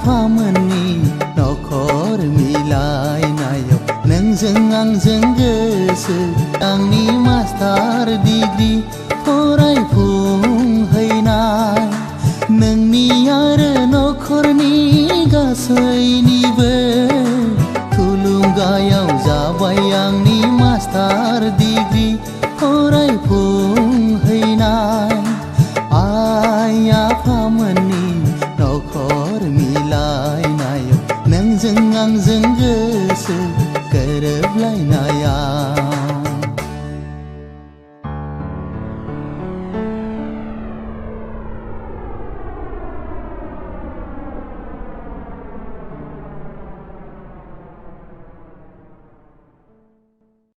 आफामोननि नखर मिलायनायाव नोंजों आंजों गोसो आंनि मास्टार डिग्री फरायफुंहैनाय नोंनि आरो नखरनि गासैनिबो थुलुंगायाव जाबाय आंनि मास्टार डिग्री फरायफुंहैनाय आइ आफामोननि नखर मिलायनायाव नोंजों आंजों गोसो गोरोबलायनाय